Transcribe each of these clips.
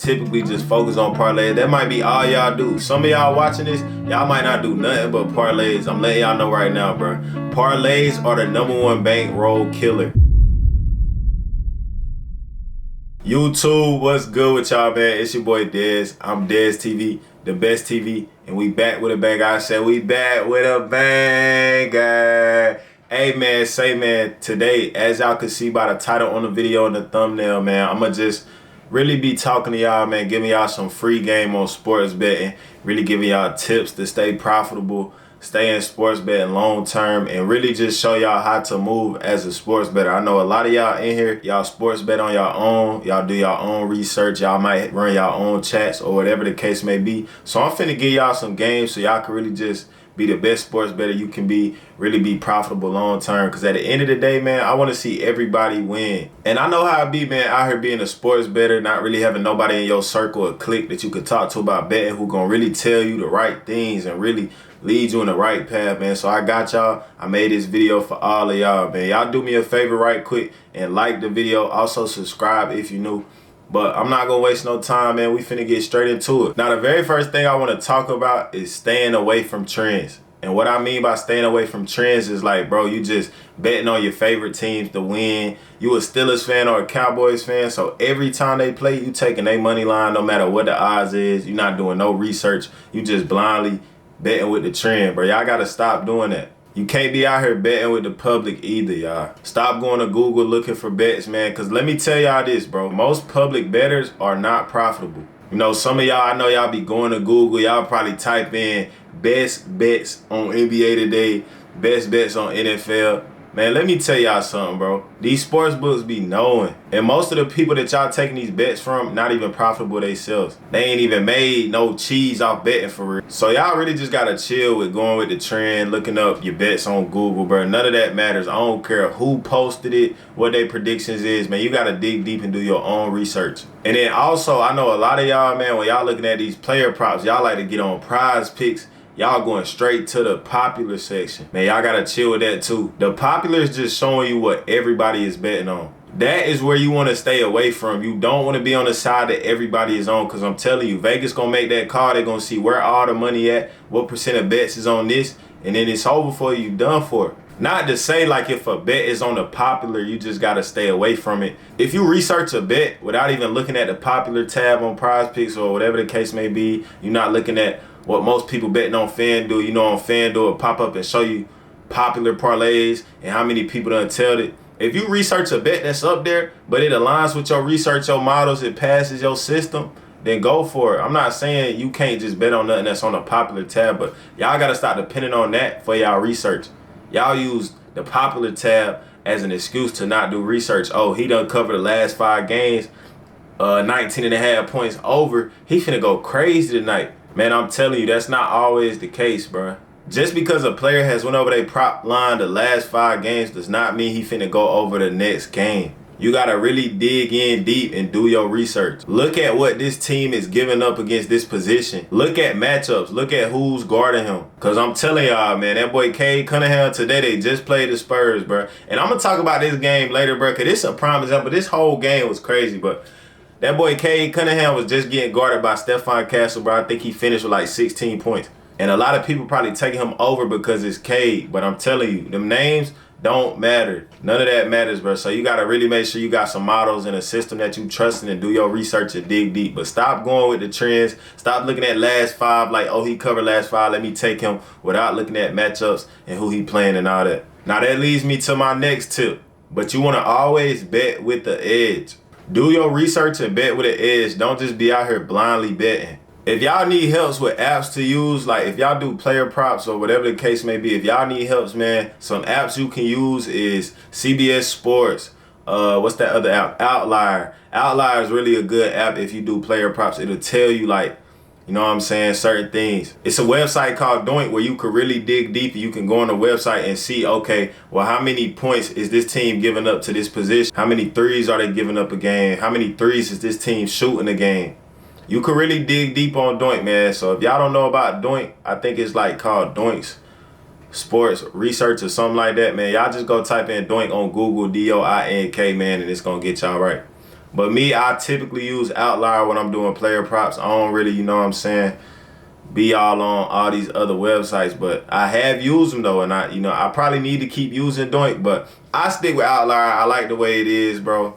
typically just focus on parlays. That might be all y'all do. Some of y'all watching this, y'all might not do nothing but parlays. I'm letting y'all know right now, bro. Parlays are the #1 bankroll killer. YouTube, what's good with y'all, man? It's your boy Dez. I'm Dez TV, the best TV, and we back with a bang. I said we back with a banger. Hey man, today, as y'all can see by the title on the video and the thumbnail, man, I'ma just really be talking to y'all, man, giving y'all some free game on sports betting, really giving y'all tips to stay profitable, stay in sports betting long term, and really just show y'all how to move as a sports bettor. I know a lot of y'all in here, y'all sports bet on your own, y'all do your own research, y'all might run your own chats or whatever the case may be. So I'm finna give y'all some games so y'all can really just be the best sports bettor you can be, really be profitable long term. Because at the end of the day, man, I want to see everybody win. And I know how it be, man, out here being a sports bettor, not really having nobody in your circle or clique that you could talk to about betting who gonna really tell you the right things and really lead you in the right path, man. So I got y'all. I made this video for all of y'all, man. Y'all do me a favor right quick and like the video. Also subscribe if you're new. But I'm not gonna waste no time, man. We finna get straight into it. Now, the very first thing I wanna talk about is staying away from trends. And what I mean by staying away from trends is like, bro, you just betting on your favorite teams to win. You a Steelers fan or a Cowboys fan, so every time they play, you taking their money line no matter what the odds is. You're not doing no research. You just blindly betting with the trend, bro. Y'all gotta stop doing that. You can't be out here betting with the public either, y'all. Stop going to Google looking for bets, man, because let me tell y'all this, bro. Most public bettors are not profitable. You know, some of y'all, I know y'all be going to Google. Y'all probably type in best bets on NBA today, best bets on NFL. Man, let me tell y'all something, bro. These sports books be knowing. And most of the people that y'all taking these bets from, not even profitable themselves. They ain't even made no cheese off betting for real. So y'all really just gotta chill with going with the trend, looking up your bets on Google, bro. None of that matters. I don't care who posted it, what their predictions is, man. You gotta dig deep and do your own research. And then also, I know a lot of y'all, man, when y'all looking at these player props, y'all like to get on Prize Picks. Y'all going straight to the popular section. Man, y'all gotta chill with that too. The popular is just showing you what everybody is betting on. That is where you want to stay away from. You don't want to be on the side that everybody is on, because I'm telling you, Vegas gonna make that call. They're gonna see where all the money at, what percent of bets is on this, and then it's over for you, done for. Not to say like if a bet is on the popular, you just gotta stay away from it. If you research a bet without even looking at the popular tab on Prize Picks or whatever the case may be, you're not looking at what most people betting on FanDuel. You know, on FanDuel it'll pop up and show you popular parlays and how many people done tailed it. If you research a bet that's up there, but it aligns with your research, your models, it passes your system, then go for it. I'm not saying you can't just bet on nothing that's on the popular tab, but y'all gotta stop depending on that for y'all research. Y'all use the popular tab as an excuse to not do research. Oh, he done covered the last 5 games, 19.5 points over. He finna go crazy tonight. Man, I'm telling you, that's not always the case, bro. Just because a player has went over their prop line the last 5 games does not mean he finna go over the next game. You gotta really dig in deep and do your research. Look at what this team is giving up against this position. Look at matchups. Look at who's guarding him. Because I'm telling y'all, man, that boy Cade Cunningham today, they just played the Spurs, bro. And I'm going to talk about this game later, bro, because this is a prime example. This whole game was crazy, but that boy Cade Cunningham was just getting guarded by Stephon Castle, bro. I think he finished with like 16 points. And a lot of people probably taking him over because it's Cade. But I'm telling you, them names don't matter. None of that matters, bro. So you got to really make sure you got some models and a system that you trust in and do your research and dig deep. But stop going with the trends. Stop looking at last 5 like, oh, he covered last 5. Let me take him, without looking at matchups and who he playing and all that. Now that leads me to my next tip. But you want to always bet with the edge. Do your research and bet with an edge. Don't just be out here blindly betting. If y'all need helps with apps to use, like if y'all do player props or whatever the case may be, if y'all need helps, man, some apps you can use is CBS Sports. What's that other app? Outlier. Outlier is really a good app if you do player props. It'll tell you, like, you know what I'm saying, certain things. It's a website called Doink where you can really dig deep. You can go on the website and see, okay, well, how many points is this team giving up to this position? How many threes are they giving up a game? How many threes is this team shooting a game? You can really dig deep on Doink, man. So if y'all don't know about Doink, I think it's like called Doink's Sports Research or something like that, man. Y'all just go type in Doink on Google, D-O-I-N-K, man, and it's going to get y'all right. But me, I typically use Outlier when I'm doing player props. I don't really, you know what I'm saying, be all on all these other websites, but I have used them though, and I probably need to keep using Doink, but I stick with Outlier. I like the way it is, bro.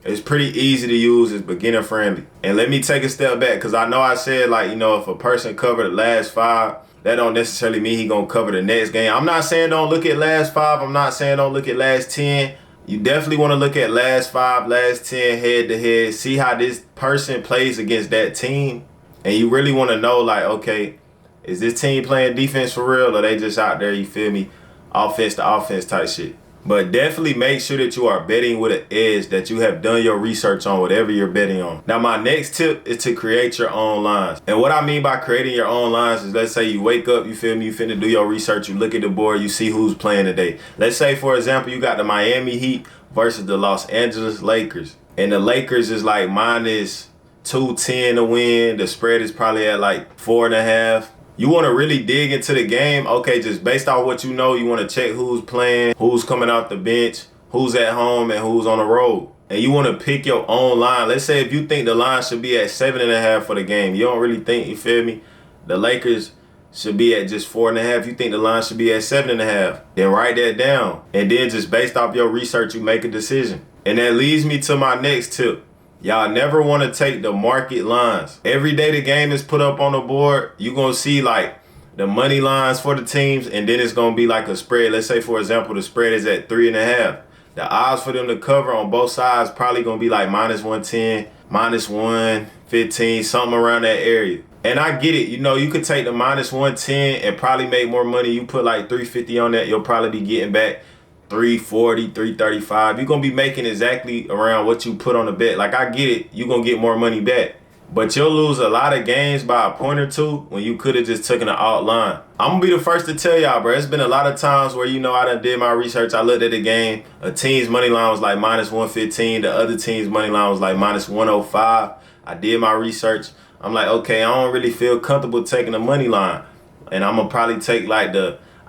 It's pretty easy to use. It's beginner friendly. And let me take a step back, because I know I said, like, if a person covered the last 5, that don't necessarily mean he gonna cover the next game. I'm not saying don't look at last 5. I'm not saying don't look at last 10. You definitely want to look at last 5, last 10 head to head. See how this person plays against that team. And you really want to know, like, okay, is this team playing defense for real, or they just out there, you feel me, offense to offense type shit? But definitely make sure that you are betting with an edge, that you have done your research on whatever you're betting on. Now, my next tip is to create your own lines. And what I mean by creating your own lines is, let's say you wake up, you feel me, you finna do your research, you look at the board, you see who's playing today. Let's say, for example, you got the Miami Heat versus the Los Angeles Lakers. And the Lakers is like minus 210 to win. The spread is probably at like 4.5. You want to really dig into the game. Okay, just based off what you know, you want to check who's playing, who's coming off the bench, who's at home, and who's on the road. And you want to pick your own line. Let's say if you think the line should be at 7.5 for the game. You don't really think, you feel me, the Lakers should be at just 4.5. You think the line should be at 7.5. Then write that down. And then just based off your research, you make a decision. And that leads me to my next tip. Y'all never want to take the market lines. Every day the game is put up on the board, you're going to see like the money lines for the teams, and then it's going to be like a spread. Let's say, for example, the spread is at 3.5. The odds for them to cover on both sides probably going to be like minus 110, minus 115, something around that area. And I get it. You could take the minus 110 and probably make more money. You put like 350 on that, you'll probably be getting back 340, 335. You're going to be making exactly around what you put on the bet. Like, I get it. You're going to get more money back. But you'll lose a lot of games by a point or two when you could have just taken an out line. I'm going to be the first to tell y'all, bro. It's been a lot of times where, I done did my research. I looked at the game. A team's money line was like minus 115. The other team's money line was like minus 105. I did my research. I'm like, okay, I don't really feel comfortable taking the money line. And I'm going to probably take like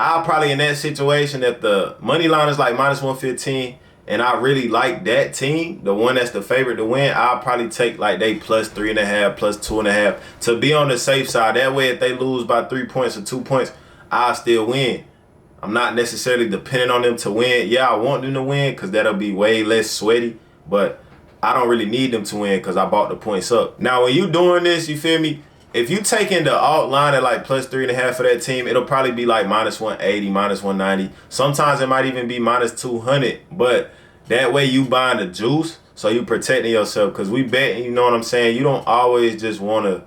I'll probably, in that situation, if the money line is like minus 115 and I really like that team, the one that's the favorite to win, I'll probably take like they plus 3.5, plus 2.5 to be on the safe side. That way, if they lose by 3 points or 2 points, I'll still win. I'm not necessarily dependent on them to win. Yeah, I want them to win because that'll be way less sweaty, but I don't really need them to win because I bought the points up. Now, when you doing this, you feel me? If you taking the alt line at like plus 3.5 for that team, it'll probably be like minus 180, minus 190. Sometimes it might even be minus 200. But that way you buying the juice, so you protecting yourself. Because we bet, you know what I'm saying? You don't always just want to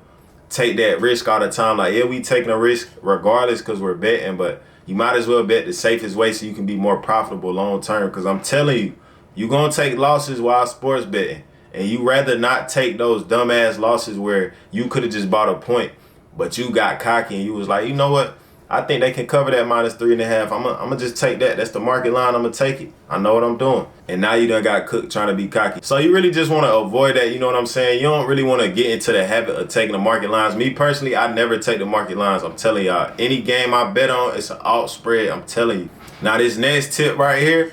take that risk all the time. Like, yeah, we taking a risk regardless because we're betting. But you might as well bet the safest way so you can be more profitable long term. Because I'm telling you, you're going to take losses while sports betting. And you rather not take those dumbass losses where you could have just bought a point, but you got cocky and you was like, you know what? I think they can cover that minus 3.5. I'm gonna just take that. That's the market line. I'm gonna take it. I know what I'm doing. And now you done got cooked trying to be cocky. So you really just want to avoid that. You know what I'm saying? You don't really want to get into the habit of taking the market lines. Me personally, I never take the market lines. I'm telling y'all, any game I bet on, it's an alt spread. I'm telling you. Now this next tip right here,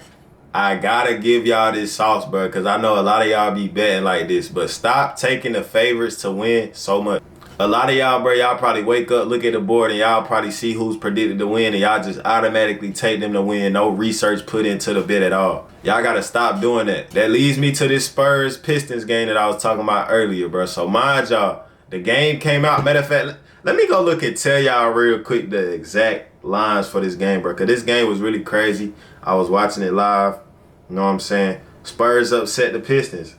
I gotta give y'all this sauce, bro, because I know a lot of y'all be betting like this, but stop taking the favorites to win so much. A lot of y'all, bro, y'all probably wake up, look at the board, and y'all probably see who's predicted to win, and y'all just automatically take them to win. No research put into the bet at all. Y'all gotta stop doing that. That leads me to this Spurs-Pistons game that I was talking about earlier, bro. So mind y'all, the game came out. Matter of fact, let me go look and tell y'all real quick the exact lines for this game, bro, because this game was really crazy. I was watching it live. You know what I'm saying? Spurs upset the Pistons.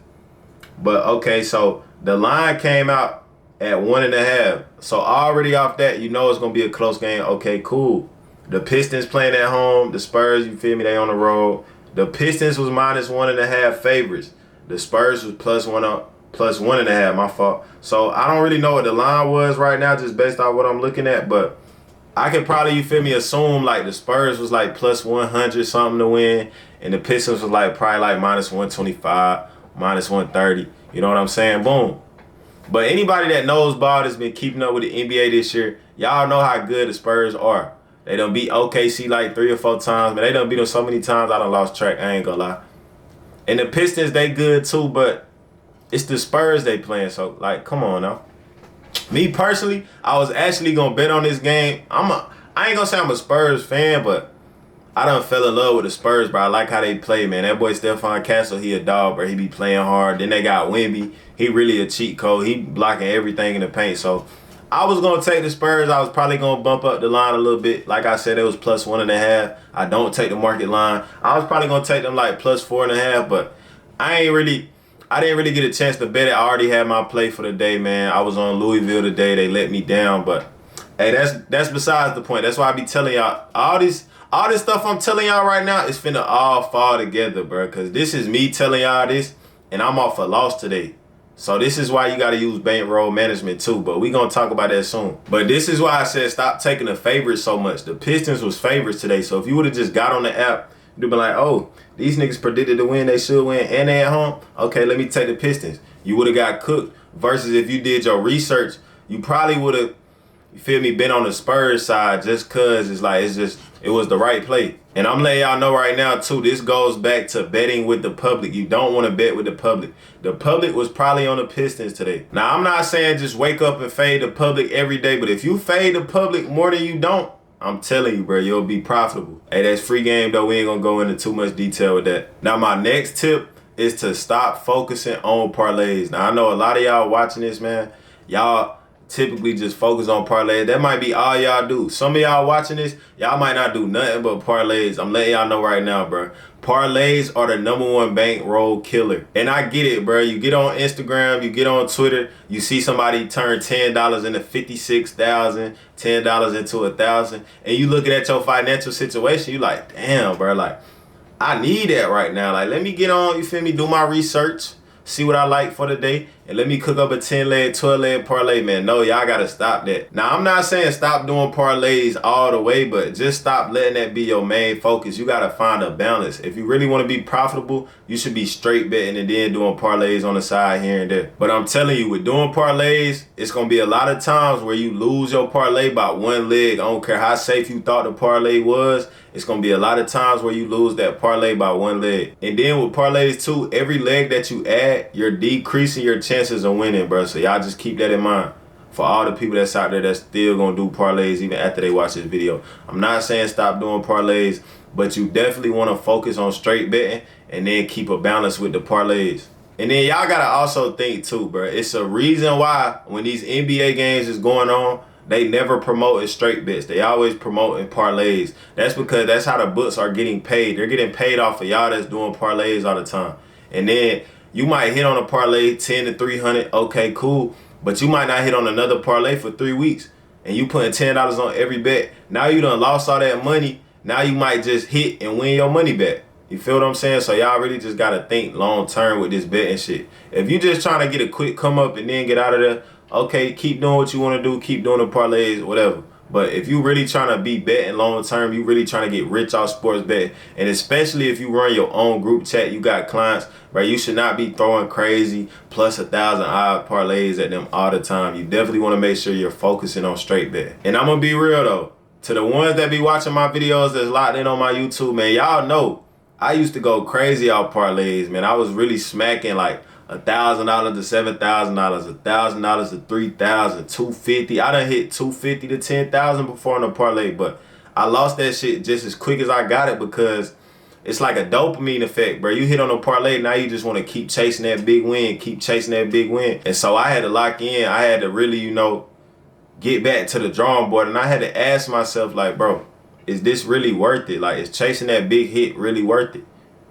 But, okay, so the line came out at 1.5. So already off that, you know it's going to be a close game. Okay, cool. The Pistons playing at home. The Spurs, you feel me, they on the road. The Pistons was minus 1.5 favorites. The Spurs was plus 1.5, my fault. So I don't really know what the line was right now just based off what I'm looking at, but I could probably, you feel me, assume like the Spurs was like plus 100 something to win, and the Pistons was like probably like minus 125, minus 130. You know what I'm saying? Boom. But anybody that knows ball that's been keeping up with the NBA this year, y'all know how good the Spurs are. They done beat OKC like 3 or 4 times, but they done beat them so many times I done lost track. I ain't gonna lie. And the Pistons, they good too, but it's the Spurs they playing. So like, come on now. Me personally, I was actually gonna bet on this game. I ain't gonna say I'm a Spurs fan, but I done fell in love with the Spurs, bro. I like how they play, man. That boy Stephon Castle, he a dog, bro. He be playing hard. Then they got Wemby. He really a cheat code. He blocking everything in the paint. So I was going to take the Spurs. I was probably going to bump up the line a little bit. Like I said, it was plus 1.5. I don't take the market line. I was probably going to take them like plus 4.5, but I didn't really get a chance to bet it. I already had my play for the day, man. I was on Louisville today. They let me down, but hey, that's besides the point. That's why I be telling y'all all this stuff I'm telling y'all right now is finna all fall together, bro. Because this is me telling y'all this, and I'm off a loss today. So this is why you got to use bankroll management too. But we going to talk about that soon. But this is why I said stop taking the favorites so much. The Pistons was favorites today. So if you would have just got on the app, you'd have been like, oh, these niggas predicted to win. They should win. And they at home. Okay, let me take the Pistons. You would have got cooked. Versus if you did your research, you probably would have, you feel me, been on the Spurs side just because it was the right play. And I'm letting y'all know right now, too, this goes back to betting with the public. You don't want to bet with the public. The public was probably on the Pistons today. Now, I'm not saying just wake up and fade the public every day, but if you fade the public more than you don't, I'm telling you, bro, you'll be profitable. Hey, that's free game, though. We ain't going to go into too much detail with that. Now, my next tip is to stop focusing on parlays. Now, I know a lot of y'all watching this, man. Y'all typically just focus on parlays. That might be all y'all do. Some of y'all watching this, y'all might not do nothing but parlays. I'm letting y'all know right now, bro. Parlays are the #1 bankroll killer. And I get it, bro. You get on Instagram, you get on Twitter, you see somebody turn $10 into $56,000, $10 into $1,000, and you looking at your financial situation, you like, damn, bro, like, I need that right now. Like, let me get on, you feel me, do my research, see what I like for the day, and let me cook up a 10-leg, 12-leg parlay, man. No, y'all got to stop that. Now, I'm not saying stop doing parlays all the way, but just stop letting that be your main focus. You got to find a balance. If you really want to be profitable, you should be straight betting and then doing parlays on the side here and there. But I'm telling you, with doing parlays, it's going to be a lot of times where you lose your parlay by one leg. I don't care how safe you thought the parlay was. It's going to be a lot of times where you lose that parlay by one leg. And then with parlays too, every leg that you add, you're decreasing your chances of winning, bro. So y'all just keep that in mind. For all the people that's out there that's still going to do parlays even after they watch this video. I'm not saying stop doing parlays, but you definitely want to focus on straight betting and then keep a balance with the parlays. And then y'all got to also think too, bro. It's a reason why when these NBA games is going on, they never promote straight bets. They always promoting parlays. That's because that's how the books are getting paid. They're getting paid off of y'all that's doing parlays all the time. And then you might hit on a parlay 10 to 300. Okay, cool. But you might not hit on another parlay for 3 weeks. And you putting $10 on every bet. Now you done lost all that money. Now you might just hit and win your money back. You feel what I'm saying? So y'all really just got to think long term with this betting shit. If you just trying to get a quick come up and then get out of there, okay, keep doing what you want to do. Keep doing the parlays, whatever. But if you really trying to be betting long term, you really trying to get rich off sports betting, and especially if you run your own group chat, you got clients, right? You should not be throwing crazy plus 1,000 odd parlays at them all the time. You definitely want to make sure you're focusing on straight bet. And I'm gonna be real though, to the ones that be watching my videos that's locked in on my YouTube, man, y'all know I used to go crazy off parlays, man. I was really smacking like $1,000 to $7,000, $1,000 to $3,000, $250. I done hit $250 to $10,000 before on a parlay, but I lost that shit just as quick as I got it because it's like a dopamine effect, bro. You hit on a parlay, now you just want to keep chasing that big win, keep chasing that big win. And so I had to lock in. I had to really, get back to the drawing board, and I had to ask myself, like, bro, is this really worth it? Like, is chasing that big hit really worth it?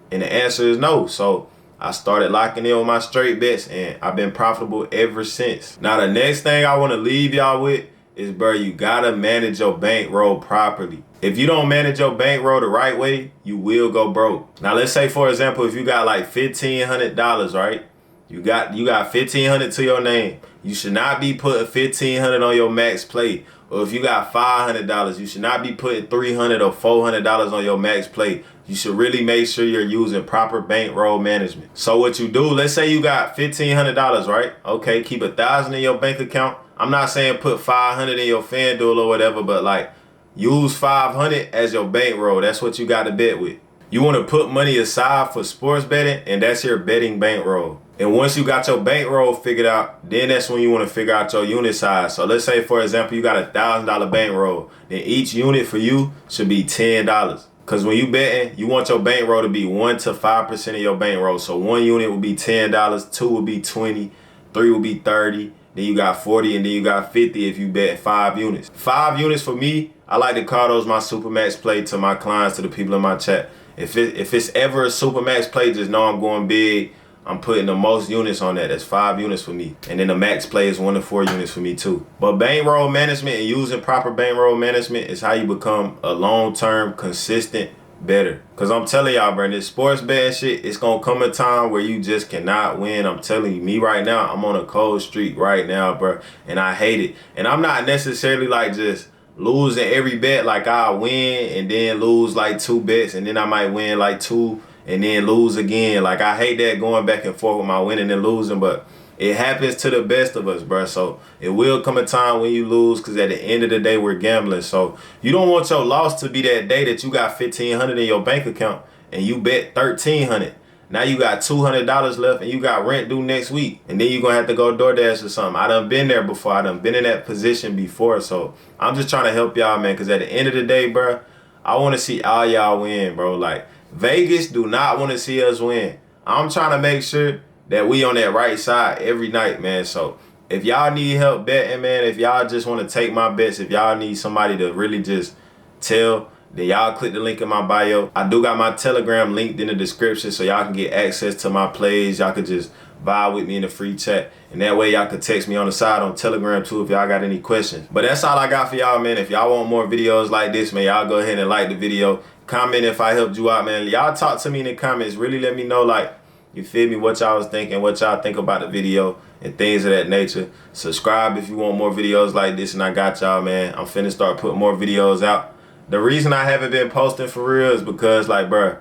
And the answer is no. So I started locking in on my straight bets, and I've been profitable ever since. Now, the next thing I want to leave y'all with is, bro, you got to manage your bankroll properly. If you don't manage your bankroll the right way, you will go broke. Now, let's say, for example, if you got like $1,500, right? You got $1,500 to your name. You should not be putting $1,500 on your max play. Or if you got $500, you should not be putting $300 or $400 on your max play. You should really make sure you're using proper bankroll management. So what you do, let's say you got $1,500, right? Okay, keep $1,000 in your bank account. I'm not saying put $500 in your FanDuel or whatever, but like use $500 as your bankroll. That's what you got to bet with. You want to put money aside for sports betting, and that's your betting bankroll. And once you got your bankroll figured out, then that's when you want to figure out your unit size. So let's say, for example, you got $1,000 bankroll. Then each unit for you should be $10. Because when you betting, you want your bankroll to be 1 to 5% of your bankroll. So one unit will be $10, two will be 20, three will be 30, then you got 40, and then you got 50 if you bet 5 units. 5 units for me, I like to call those my Supermax play to my clients, to the people in my chat. If it's ever a Supermax play, just know I'm going big. I'm putting the most units on that. That's 5 units for me. And then the max play is 1 to 4 units for me too. But bankroll management and using proper bankroll management is how you become a long-term, consistent better. Cause I'm telling y'all, bro, this sports betting shit, it's gonna come a time where you just cannot win. I'm telling you, me right now, I'm on a cold streak right now, bro, and I hate it. And I'm not necessarily like just losing every bet. Like I win and then lose like 2 bets, and then I might win like 2 and then lose again. Like I hate that going back and forth with my winning and losing, but it happens to the best of us, bro. So it will come a time when you lose, because at the end of the day, we're gambling. So you don't want your loss to be that day that you got $1,500 in your bank account and you bet $1,300. Now you got $200 left and you got rent due next week. And then you're going to have to go DoorDash or something. I done been there before. I done been in that position before. So I'm just trying to help y'all, man, because at the end of the day, bro, I want to see all y'all win, bro. Like, Vegas do not want to see us win. I'm trying to make sure that we on that right side every night, man. So if y'all need help betting, man, if y'all just want to take my bets, if y'all need somebody to really just tell, then y'all click the link in my bio. I do got my Telegram linked in the description, so y'all can get access to my plays. Y'all could just vibe with me in the free chat. And that way y'all could text me on the side on Telegram too if y'all got any questions. But that's all I got for y'all, man. If y'all want more videos like this, man, y'all go ahead and like the video. Comment if I helped you out, man. Y'all talk to me in the comments. Really let me know, like, you feel me, what y'all was thinking, what y'all think about the video, and things of that nature. Subscribe if you want more videos like this, and I got y'all, man. I'm finna start putting more videos out. The reason I haven't been posting for real is because, like, bro,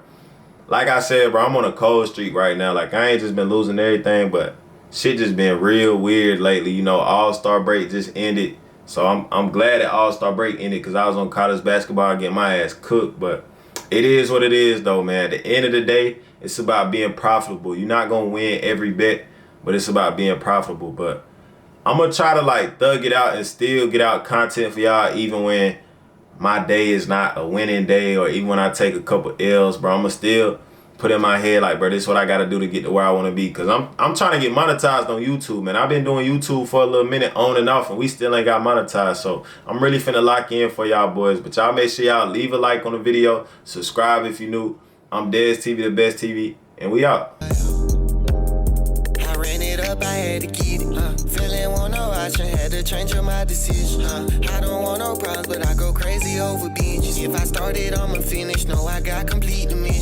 like I said, bro, I'm on a cold streak right now. Like, I ain't just been losing everything, but shit just been real weird lately. You know, All-Star break just ended. So I'm glad that All-Star break ended, because I was on college basketball getting my ass cooked. But it is what it is, though, man. At the end of the day, it's about being profitable. You're not going to win every bet, but it's about being profitable. But I'm going to try to, like, thug it out and still get out content for y'all, even when my day is not a winning day, or even when I take a couple L's, bro. I'm going to still put in my head, like, bro, this is what I got to do to get to where I want to be. Because I'm trying to get monetized on YouTube, man. I've been doing YouTube for a little minute on and off, and we still ain't got monetized. So I'm really finna lock in for y'all boys. But y'all make sure y'all leave a like on the video. Subscribe if you new. I'm Dez TV, the best TV, and we out. I ran it up, I had to get it. Feeling want no option, had to change up my decision. I don't want no problems, but I go crazy over bitches. If I started, I'ma finish. No, I got complete the mission.